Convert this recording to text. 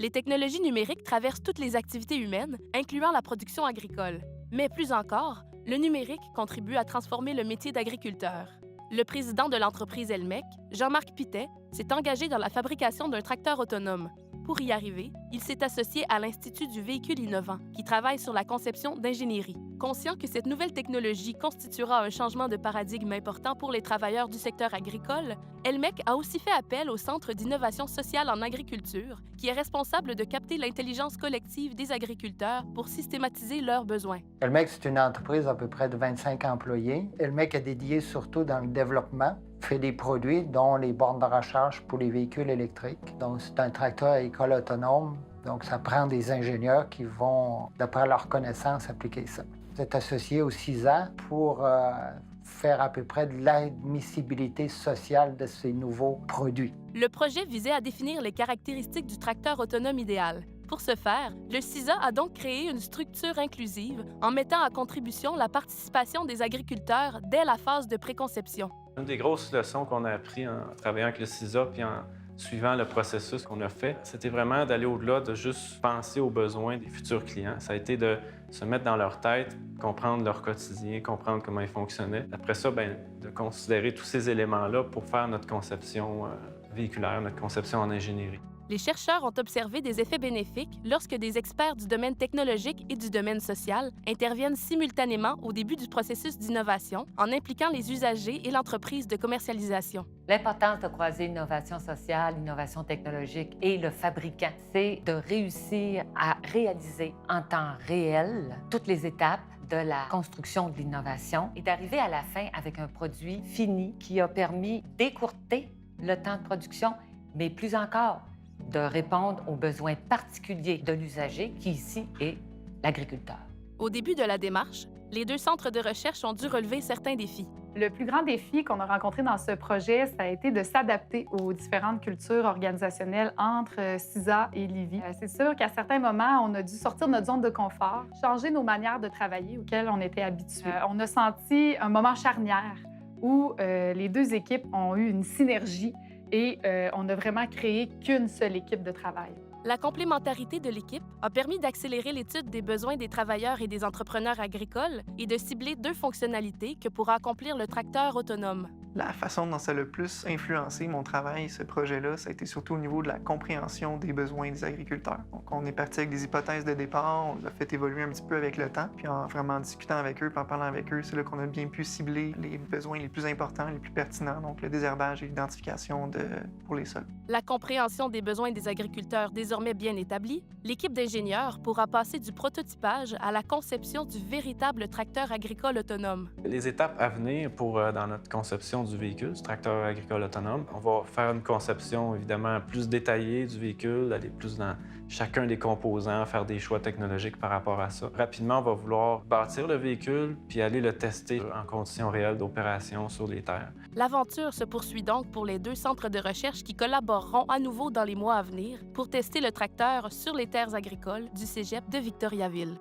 Les technologies numériques traversent toutes les activités humaines, incluant la production agricole. Mais plus encore, le numérique contribue à transformer le métier d'agriculteur. Le président de l'entreprise Elmec, Jean-Marc Pittet, s'est engagé dans la fabrication d'un tracteur autonome. Pour y arriver, il s'est associé à l'Institut du véhicule innovant, qui travaille sur la conception d'ingénierie. Conscient que cette nouvelle technologie constituera un changement de paradigme important pour les travailleurs du secteur agricole, Elmec a aussi fait appel au Centre d'innovation sociale en agriculture, qui est responsable de capter l'intelligence collective des agriculteurs pour systématiser leurs besoins. Elmec, c'est une entreprise d'à peu près de 25 employés. Elmec est dédié surtout dans le développement, fait des produits dont les bornes de recharge pour les véhicules électriques. Donc, c'est un tracteur à école autonome. Donc, ça prend des ingénieurs qui vont, d'après leur connaissance, appliquer ça. Vous êtes associé au CISA pour faire à peu près de l'admissibilité sociale de ces nouveaux produits. Le projet visait à définir les caractéristiques du tracteur autonome idéal. Pour ce faire, le CISA a donc créé une structure inclusive en mettant à contribution la participation des agriculteurs dès la phase de préconception. Une des grosses leçons qu'on a apprises en travaillant avec le CISA puis en suivant le processus qu'on a fait, c'était vraiment d'aller au-delà de juste penser aux besoins des futurs clients. Ça a été de se mettre dans leur tête, comprendre leur quotidien, comprendre comment ils fonctionnaient. Après ça, de considérer tous ces éléments-là pour faire notre conception véhiculaire, notre conception en ingénierie. Les chercheurs ont observé des effets bénéfiques lorsque des experts du domaine technologique et du domaine social interviennent simultanément au début du processus d'innovation en impliquant les usagers et l'entreprise de commercialisation. L'importance de croiser innovation sociale, innovation technologique et le fabricant, c'est de réussir à réaliser en temps réel toutes les étapes de la construction de l'innovation et d'arriver à la fin avec un produit fini qui a permis d'écourter le temps de production, mais plus encore, de répondre aux besoins particuliers de l'usager, qui ici est l'agriculteur. Au début de la démarche, les deux centres de recherche ont dû relever certains défis. Le plus grand défi qu'on a rencontré dans ce projet, ça a été de s'adapter aux différentes cultures organisationnelles entre CISA et Livy. C'est sûr qu'à certains moments, on a dû sortir de notre zone de confort, changer nos manières de travailler auxquelles on était habitués. On a senti un moment charnière où les deux équipes ont eu une synergie et on a vraiment créé qu'une seule équipe de travail. La complémentarité de l'équipe a permis d'accélérer l'étude des besoins des travailleurs et des entrepreneurs agricoles et de cibler deux fonctionnalités que pourra accomplir le tracteur autonome. La façon dont ça a le plus influencé mon travail, ce projet-là, ça a été surtout au niveau de la compréhension des besoins des agriculteurs. Donc, on est parti avec des hypothèses de départ, on les a fait évoluer un petit peu avec le temps, puis en vraiment discutant avec eux, puis en parlant avec eux, c'est là qu'on a bien pu cibler les besoins les plus importants, les plus pertinents, donc le désherbage et l'identification pour les sols. La compréhension des besoins des agriculteurs désormais bien établie, l'équipe d'ingénieurs pourra passer du prototypage à la conception du véritable tracteur agricole autonome. Les étapes à venir dans notre conception du véhicule, du tracteur agricole autonome, on va faire une conception évidemment plus détaillée du véhicule, aller plus dans chacun des composants, faire des choix technologiques par rapport à ça. Rapidement, on va vouloir bâtir le véhicule puis aller le tester en conditions réelles d'opération sur les terres. L'aventure se poursuit donc pour les deux centres de recherche qui collaboreront à nouveau dans les mois à venir pour tester le tracteur sur les terres agricoles du cégep de Victoriaville.